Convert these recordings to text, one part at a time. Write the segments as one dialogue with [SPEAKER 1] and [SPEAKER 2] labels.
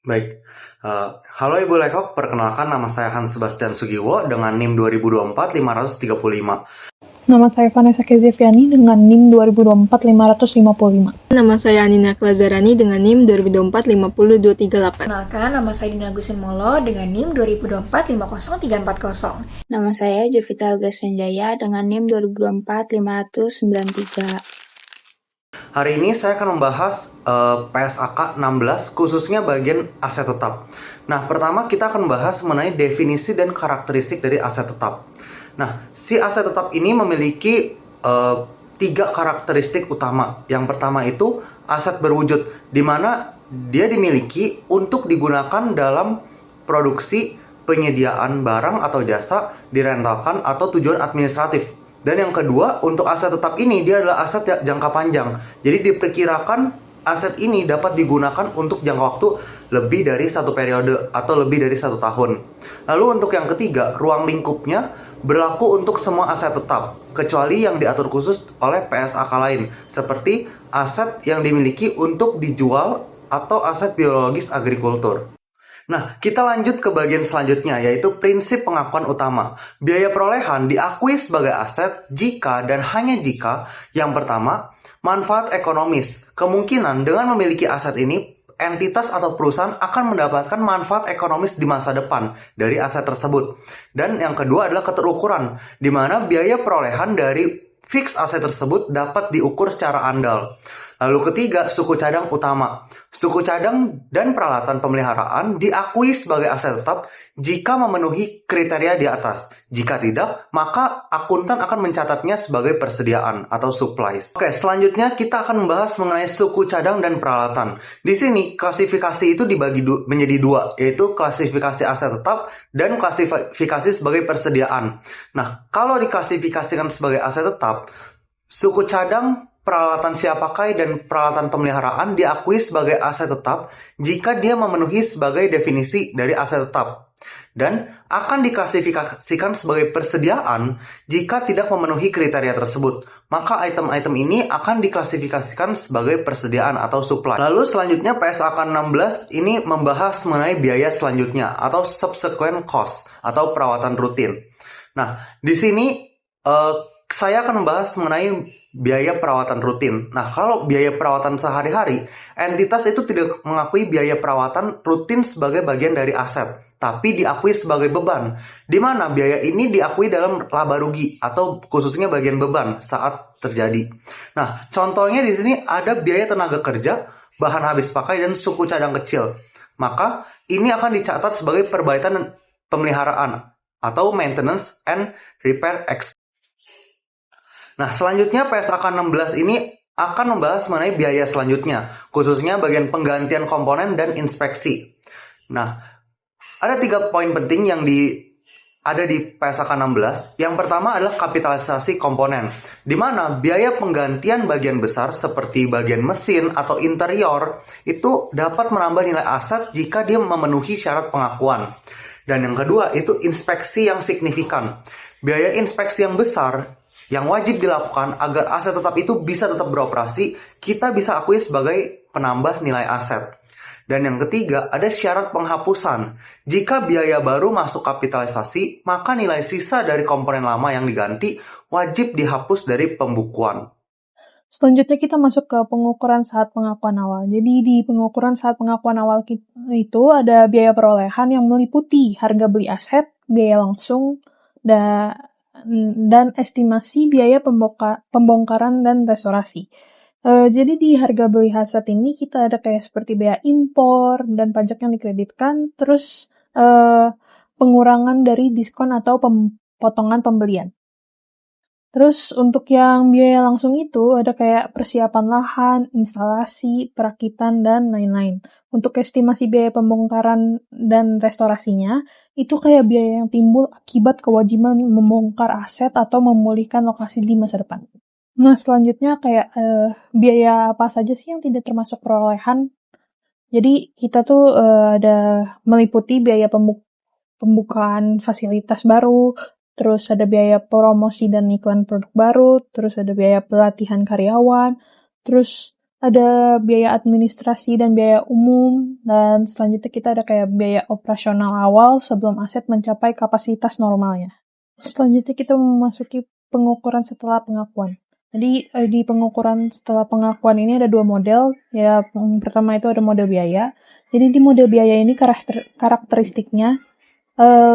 [SPEAKER 1] Baik, halo Ibu Lekok, perkenalkan nama saya Hans Sebastian Sugiwo dengan NIM 2024 535.
[SPEAKER 2] Nama saya Vanessa Kezeviani dengan NIM 2024 555.
[SPEAKER 3] Nama saya Anina Klazarani dengan NIM 2024 50238.
[SPEAKER 4] Kenalkan, nama saya Dina Gusin Molo dengan NIM 2024 50340.
[SPEAKER 5] Nama saya Jovita Algasanjaya dengan NIM 2024 593.
[SPEAKER 1] Hari ini saya akan membahas PSAK 16, khususnya bagian aset tetap. Nah, pertama kita akan membahas mengenai definisi dan karakteristik dari aset tetap. Nah, si aset tetap ini memiliki 3 karakteristik utama. Yang pertama itu aset berwujud, di mana dia dimiliki untuk digunakan dalam produksi, penyediaan barang atau jasa, direntalkan atau tujuan administratif. Dan yang kedua, untuk aset tetap ini, dia adalah aset jangka panjang. Jadi diperkirakan aset ini dapat digunakan untuk jangka waktu lebih dari 1 periode atau lebih dari 1 tahun. Lalu untuk yang ketiga, ruang lingkupnya berlaku untuk semua aset tetap, kecuali yang diatur khusus oleh PSAK lain, seperti aset yang dimiliki untuk dijual atau aset biologis agrikultur. Nah, kita lanjut ke bagian selanjutnya, yaitu prinsip pengakuan utama. Biaya perolehan diakui sebagai aset jika dan hanya jika yang pertama, manfaat ekonomis. Kemungkinan dengan memiliki aset ini, entitas atau perusahaan akan mendapatkan manfaat ekonomis di masa depan dari aset tersebut. Dan yang kedua adalah keterukuran, di mana biaya perolehan dari fixed aset tersebut dapat diukur secara andal. Lalu ketiga, suku cadang utama. Suku cadang dan peralatan pemeliharaan diakui sebagai aset tetap jika memenuhi kriteria di atas. Jika tidak, maka akuntan akan mencatatnya sebagai persediaan atau supplies. Oke, selanjutnya kita akan membahas mengenai suku cadang dan peralatan. Di sini klasifikasi itu dibagi menjadi 2, yaitu klasifikasi aset tetap dan klasifikasi sebagai persediaan. Nah, kalau diklasifikasikan sebagai aset tetap, suku cadang, peralatan siap pakai, dan peralatan pemeliharaan diakui sebagai aset tetap jika dia memenuhi sebagai definisi dari aset tetap. Dan akan diklasifikasikan sebagai persediaan jika tidak memenuhi kriteria tersebut. Maka item-item ini akan diklasifikasikan sebagai persediaan atau supply. Lalu selanjutnya PSAK 16 ini membahas mengenai biaya selanjutnya atau subsequent cost atau perawatan rutin. Nah, di sini saya akan membahas mengenai biaya perawatan rutin. Nah, kalau biaya perawatan sehari-hari, entitas itu tidak mengakui biaya perawatan rutin sebagai bagian dari aset, tapi diakui sebagai beban, di mana biaya ini diakui dalam laba rugi atau khususnya bagian beban saat terjadi. Nah, contohnya di sini ada biaya tenaga kerja, bahan habis pakai, dan suku cadang kecil. Maka, ini akan dicatat sebagai perbaikan dan pemeliharaan atau maintenance and repair expense. Nah, selanjutnya PSAK 16 ini akan membahas mengenai biaya selanjutnya, khususnya bagian penggantian komponen dan inspeksi. Nah, ada 3 poin penting yang ada di PSAK 16. Yang pertama adalah kapitalisasi komponen, di mana biaya penggantian bagian besar seperti bagian mesin atau interior itu dapat menambah nilai aset jika dia memenuhi syarat pengakuan. Dan yang kedua itu inspeksi yang signifikan. Biaya inspeksi yang besar yang wajib dilakukan agar aset tetap itu bisa tetap beroperasi, kita bisa akui sebagai penambah nilai aset. Dan yang ketiga, ada syarat penghapusan. Jika biaya baru masuk kapitalisasi, maka nilai sisa dari komponen lama yang diganti wajib dihapus dari pembukuan.
[SPEAKER 2] Selanjutnya kita masuk ke pengukuran saat pengakuan awal. Jadi di pengukuran saat pengakuan awal itu ada biaya perolehan yang meliputi harga beli aset, biaya langsung, dan estimasi biaya pembongkaran dan restorasi. Jadi di harga beli aset ini kita ada kayak seperti biaya impor dan pajak yang dikreditkan, terus pengurangan dari diskon atau potongan pembelian. Terus untuk yang biaya langsung itu ada kayak persiapan lahan, instalasi, perakitan, dan lain-lain. Untuk estimasi biaya pembongkaran dan restorasinya, itu kayak biaya yang timbul akibat kewajiban membongkar aset atau memulihkan lokasi di masa depan. Nah, selanjutnya kayak biaya apa saja sih yang tidak termasuk perolehan? Jadi kita tuh ada meliputi biaya pembukaan fasilitas baru, terus ada biaya promosi dan iklan produk baru, terus ada biaya pelatihan karyawan, terus ada biaya administrasi dan biaya umum, dan selanjutnya kita ada kayak biaya operasional awal sebelum aset mencapai kapasitas normalnya. Selanjutnya kita memasuki pengukuran setelah pengakuan. Jadi di pengukuran setelah pengakuan ini ada dua model. Ya, yang pertama itu ada model biaya. Jadi di model biaya ini karakteristiknya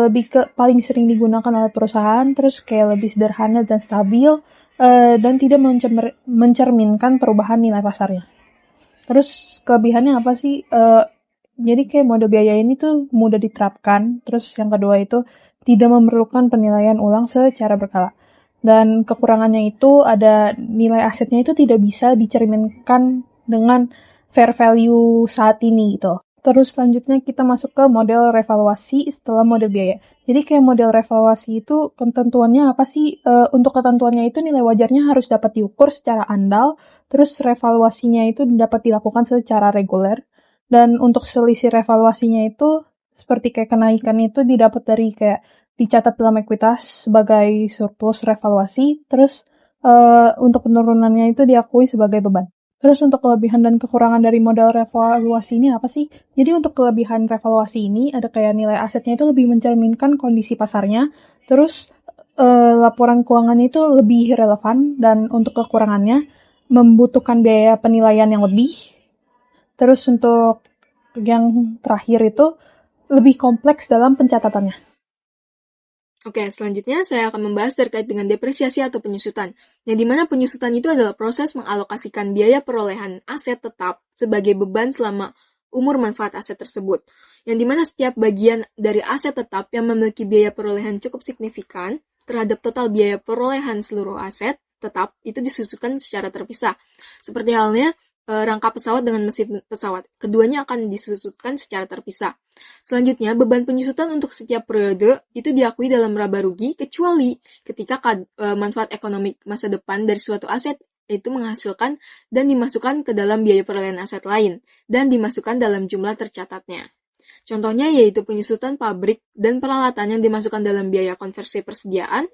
[SPEAKER 2] lebih ke paling sering digunakan oleh perusahaan, terus kayak lebih sederhana dan stabil, dan tidak mencerminkan perubahan nilai pasarnya. Terus kelebihannya apa sih? Jadi kayak model biaya ini tuh mudah diterapkan. Terus yang kedua itu tidak memerlukan penilaian ulang secara berkala. Dan kekurangannya itu ada nilai asetnya itu tidak bisa dicerminkan dengan fair value saat ini gitu. Terus selanjutnya kita masuk ke model revaluasi setelah model biaya. Jadi kayak model revaluasi itu ketentuannya apa sih? Untuk ketentuannya itu nilai wajarnya harus dapat diukur secara andal, terus revaluasinya itu dapat dilakukan secara reguler. Dan untuk selisih revaluasinya itu seperti kayak kenaikan itu didapat dari kayak dicatat dalam ekuitas sebagai surplus revaluasi, terus untuk penurunannya itu diakui sebagai beban. Terus untuk kelebihan dan kekurangan dari model revaluasi ini apa sih? Jadi untuk kelebihan revaluasi ini ada kayak nilai asetnya itu lebih mencerminkan kondisi pasarnya, terus laporan keuangannya itu lebih relevan, dan untuk kekurangannya membutuhkan biaya penilaian yang lebih. Terus untuk yang terakhir itu lebih kompleks dalam pencatatannya.
[SPEAKER 3] Oke, selanjutnya saya akan membahas terkait dengan depresiasi atau penyusutan, yang dimana penyusutan itu adalah proses mengalokasikan biaya perolehan aset tetap sebagai beban selama umur manfaat aset tersebut, yang dimana setiap bagian dari aset tetap yang memiliki biaya perolehan cukup signifikan terhadap total biaya perolehan seluruh aset tetap itu disusukan secara terpisah, seperti halnya rangka pesawat dengan mesin pesawat. Keduanya akan disusutkan secara terpisah. Selanjutnya, beban penyusutan untuk setiap periode itu diakui dalam laba rugi kecuali ketika manfaat ekonomi masa depan dari suatu aset itu menghasilkan dan dimasukkan ke dalam biaya perolehan aset lain dan dimasukkan dalam jumlah tercatatnya. Contohnya yaitu penyusutan pabrik dan peralatan yang dimasukkan dalam biaya konversi persediaan,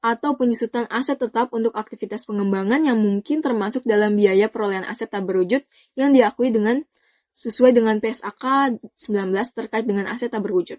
[SPEAKER 3] atau penyusutan aset tetap untuk aktivitas pengembangan yang mungkin termasuk dalam biaya perolehan aset tak berwujud yang diakui sesuai dengan PSAK 19 terkait dengan aset tak berwujud.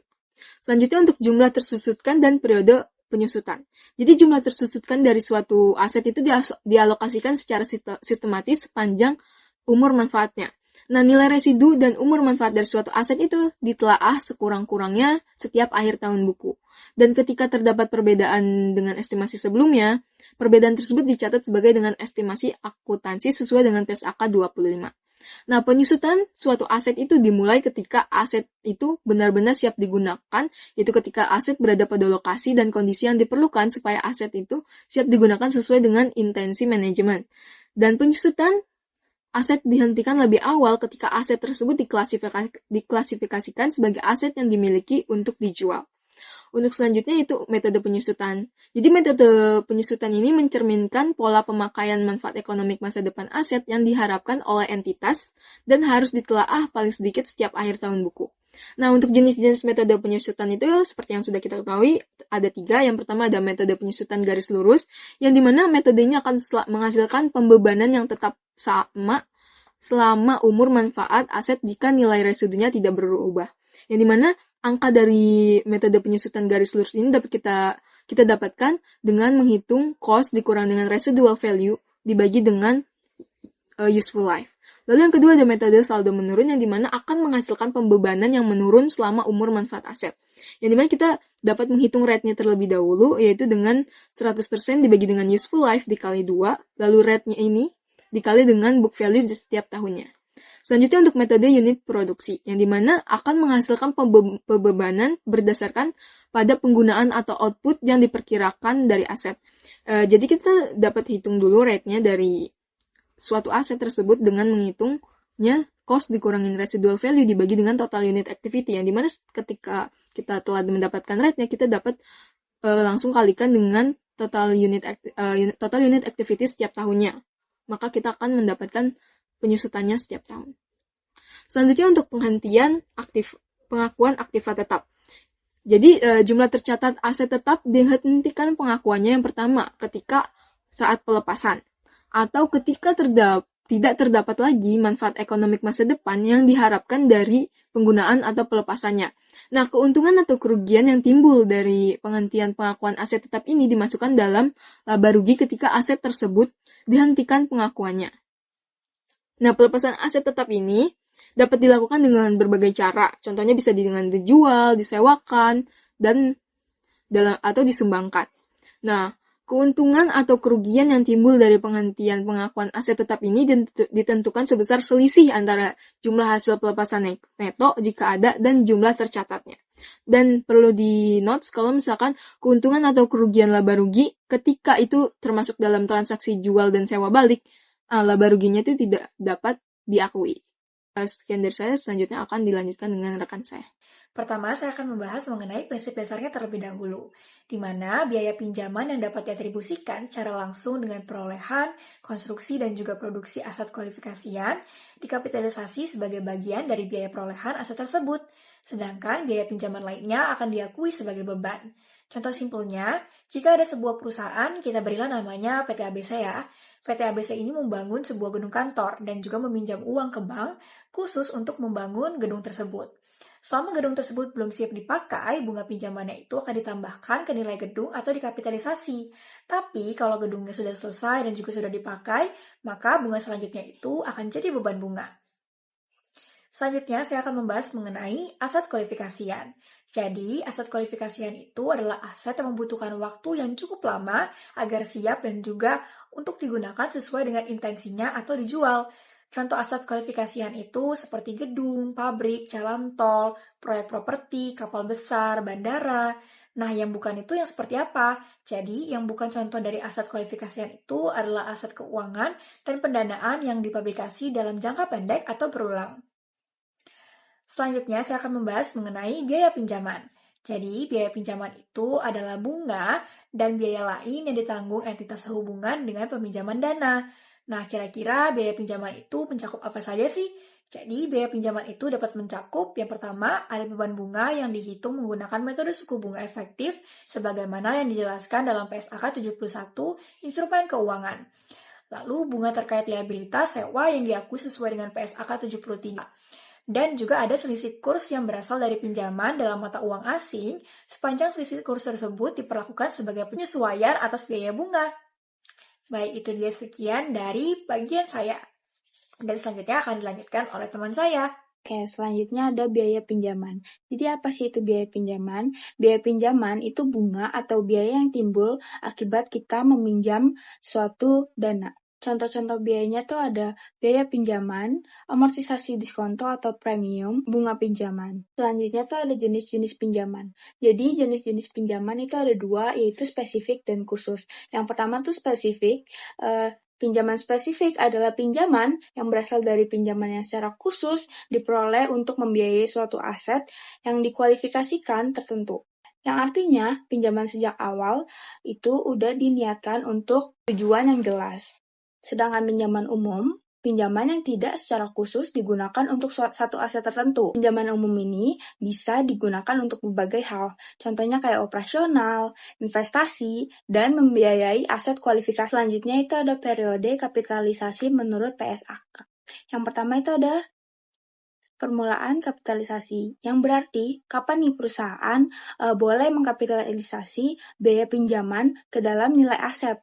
[SPEAKER 3] Selanjutnya untuk jumlah tersusutkan dan periode penyusutan. Jadi jumlah tersusutkan dari suatu aset itu dialokasikan secara sistematis sepanjang umur manfaatnya. Nah, nilai residu dan umur manfaat dari suatu aset itu ditelaah sekurang-kurangnya setiap akhir tahun buku. Dan ketika terdapat perbedaan dengan estimasi sebelumnya, perbedaan tersebut dicatat sebagai dengan estimasi akuntansi sesuai dengan PSAK 25. Nah, penyusutan suatu aset itu dimulai ketika aset itu benar-benar siap digunakan, yaitu ketika aset berada pada lokasi dan kondisi yang diperlukan supaya aset itu siap digunakan sesuai dengan intensi manajemen. Dan penyusutan aset dihentikan lebih awal ketika aset tersebut diklasifikasikan sebagai aset yang dimiliki untuk dijual. Untuk selanjutnya itu metode penyusutan. Jadi metode penyusutan ini mencerminkan pola pemakaian manfaat ekonomi masa depan aset yang diharapkan oleh entitas dan harus ditelaah paling sedikit setiap akhir tahun buku. Nah, untuk jenis-jenis metode penyusutan itu seperti yang sudah kita ketahui ada 3. Yang pertama ada metode penyusutan garis lurus, yang dimana metode ini akan menghasilkan pembebanan yang tetap sama selama umur manfaat aset jika nilai residunya tidak berubah. Yang dimana angka dari metode penyusutan garis lurus ini dapat kita dapatkan dengan menghitung cost dikurang dengan residual value dibagi dengan useful life. Lalu yang kedua ada metode saldo menurun, yang dimana akan menghasilkan pembebanan yang menurun selama umur manfaat aset. Yang dimana kita dapat menghitung rate-nya terlebih dahulu, yaitu dengan 100% dibagi dengan useful life dikali 2, lalu rate-nya ini dikali dengan book value di setiap tahunnya. Selanjutnya untuk metode unit produksi, yang dimana akan menghasilkan pembebanan berdasarkan pada penggunaan atau output yang diperkirakan dari aset. Jadi kita dapat hitung dulu rate-nya dari suatu aset tersebut dengan menghitungnya cost dikurangin residual value dibagi dengan total unit activity, yang dimana ketika kita telah mendapatkan rate-nya, kita dapat langsung kalikan dengan total unit activity setiap tahunnya. Maka kita akan mendapatkan penyusutannya setiap tahun. Selanjutnya untuk pengakuan aktiva tetap. Jadi jumlah tercatat aset tetap dihentikan pengakuannya yang pertama ketika saat pelepasan, atau ketika tidak terdapat lagi manfaat ekonomik masa depan yang diharapkan dari penggunaan atau pelepasannya. Nah, keuntungan atau kerugian yang timbul dari penghentian pengakuan aset tetap ini dimasukkan dalam laba rugi ketika aset tersebut dihentikan pengakuannya. Nah, pelepasan aset tetap ini dapat dilakukan dengan berbagai cara. Contohnya bisa dengan dijual, disewakan, atau disumbangkan. Nah, keuntungan atau kerugian yang timbul dari penghentian pengakuan aset tetap ini ditentukan sebesar selisih antara jumlah hasil pelepasan neto jika ada dan jumlah tercatatnya. Dan perlu di notes kalau misalkan keuntungan atau kerugian laba rugi ketika itu termasuk dalam transaksi jual dan sewa balik, laba ruginya itu tidak dapat diakui. Sekian dari saya, selanjutnya akan dilanjutkan dengan rekan saya.
[SPEAKER 4] Pertama, saya akan membahas mengenai prinsip dasarnya terlebih dahulu, di mana biaya pinjaman yang dapat diatribusikan secara langsung dengan perolehan, konstruksi, dan juga produksi aset kualifikasian dikapitalisasi sebagai bagian dari biaya perolehan aset tersebut, sedangkan biaya pinjaman lainnya akan diakui sebagai beban. Contoh simpelnya, jika ada sebuah perusahaan, kita berilah namanya PT ABC ya. PT ABC ini membangun sebuah gedung kantor dan juga meminjam uang ke bank khusus untuk membangun gedung tersebut. Selama gedung tersebut belum siap dipakai, bunga pinjamannya itu akan ditambahkan ke nilai gedung atau dikapitalisasi. Tapi kalau gedungnya sudah selesai dan juga sudah dipakai, maka bunga selanjutnya itu akan jadi beban bunga. Selanjutnya saya akan membahas mengenai aset kualifikasian. Jadi, aset kualifikasian itu adalah aset yang membutuhkan waktu yang cukup lama agar siap dan juga untuk digunakan sesuai dengan intensinya atau dijual. Contoh aset kualifikasian itu seperti gedung, pabrik, jalan tol, proyek properti, kapal besar, bandara. Nah, yang bukan itu yang seperti apa? Jadi, yang bukan contoh dari aset kualifikasian itu adalah aset keuangan dan pendanaan yang dipublikasi dalam jangka pendek atau berulang. Selanjutnya, saya akan membahas mengenai biaya pinjaman. Jadi, biaya pinjaman itu adalah bunga dan biaya lain yang ditanggung entitas sehubungan dengan peminjaman dana. Nah, kira-kira biaya pinjaman itu mencakup apa saja sih? Jadi, biaya pinjaman itu dapat mencakup yang pertama, ada beban bunga yang dihitung menggunakan metode suku bunga efektif sebagaimana yang dijelaskan dalam PSAK 71 Instrumen Keuangan. Lalu, bunga terkait liabilitas sewa yang diakui sesuai dengan PSAK 73. Dan juga ada selisih kurs yang berasal dari pinjaman dalam mata uang asing sepanjang selisih kurs tersebut diperlakukan sebagai penyesuaian atas biaya bunga. Baik, itu dia sekian dari bagian saya. Dan selanjutnya akan dilanjutkan oleh teman saya.
[SPEAKER 5] Oke, selanjutnya ada biaya pinjaman. Jadi apa sih itu biaya pinjaman? Biaya pinjaman itu bunga atau biaya yang timbul akibat kita meminjam suatu dana. Contoh-contoh biayanya tuh ada biaya pinjaman, amortisasi diskonto atau premium, bunga pinjaman. Selanjutnya tuh ada jenis-jenis pinjaman. Jadi jenis-jenis pinjaman itu ada dua, yaitu spesifik dan khusus. Yang pertama tuh spesifik. Pinjaman spesifik adalah pinjaman yang berasal dari pinjaman yang secara khusus diperoleh untuk membiayai suatu aset yang dikualifikasikan tertentu. Yang artinya, pinjaman sejak awal itu udah diniatkan untuk tujuan yang jelas. Sedangkan pinjaman umum, pinjaman yang tidak secara khusus digunakan untuk satu aset tertentu. Pinjaman umum ini bisa digunakan untuk berbagai hal, contohnya kayak operasional, investasi, dan membiayai aset kualifikasi. Selanjutnya itu ada periode kapitalisasi menurut PSAK. Yang pertama itu ada permulaan kapitalisasi, yang berarti kapan nih perusahaan boleh mengkapitalisasi biaya pinjaman ke dalam nilai aset.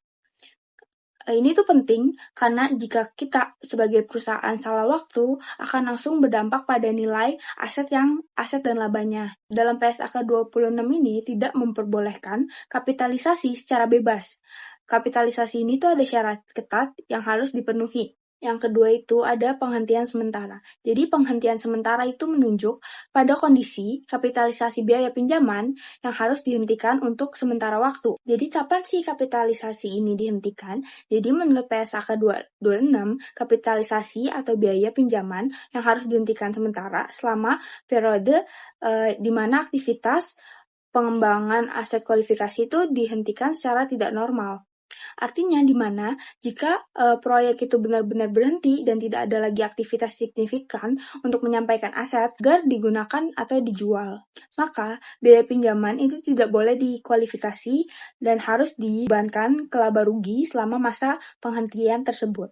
[SPEAKER 5] Ini tuh penting karena jika kita sebagai perusahaan salah waktu akan langsung berdampak pada nilai aset dan labanya. Dalam PSAK 26 ini tidak memperbolehkan kapitalisasi secara bebas. Kapitalisasi ini tuh ada syarat ketat yang harus dipenuhi. Yang kedua itu ada penghentian sementara. Jadi penghentian sementara itu menunjuk pada kondisi kapitalisasi biaya pinjaman yang harus dihentikan untuk sementara waktu. Jadi kapan sih kapitalisasi ini dihentikan? Jadi menurut PSAK 26, kapitalisasi atau biaya pinjaman yang harus dihentikan sementara selama periode di mana aktivitas pengembangan aset kualifikasi itu dihentikan secara tidak normal. Artinya di mana jika proyek itu benar-benar berhenti dan tidak ada lagi aktivitas signifikan untuk menyampaikan aset agar digunakan atau dijual, maka biaya pinjaman itu tidak boleh dikualifikasi dan harus dibebankan ke laba rugi selama masa penghentian tersebut.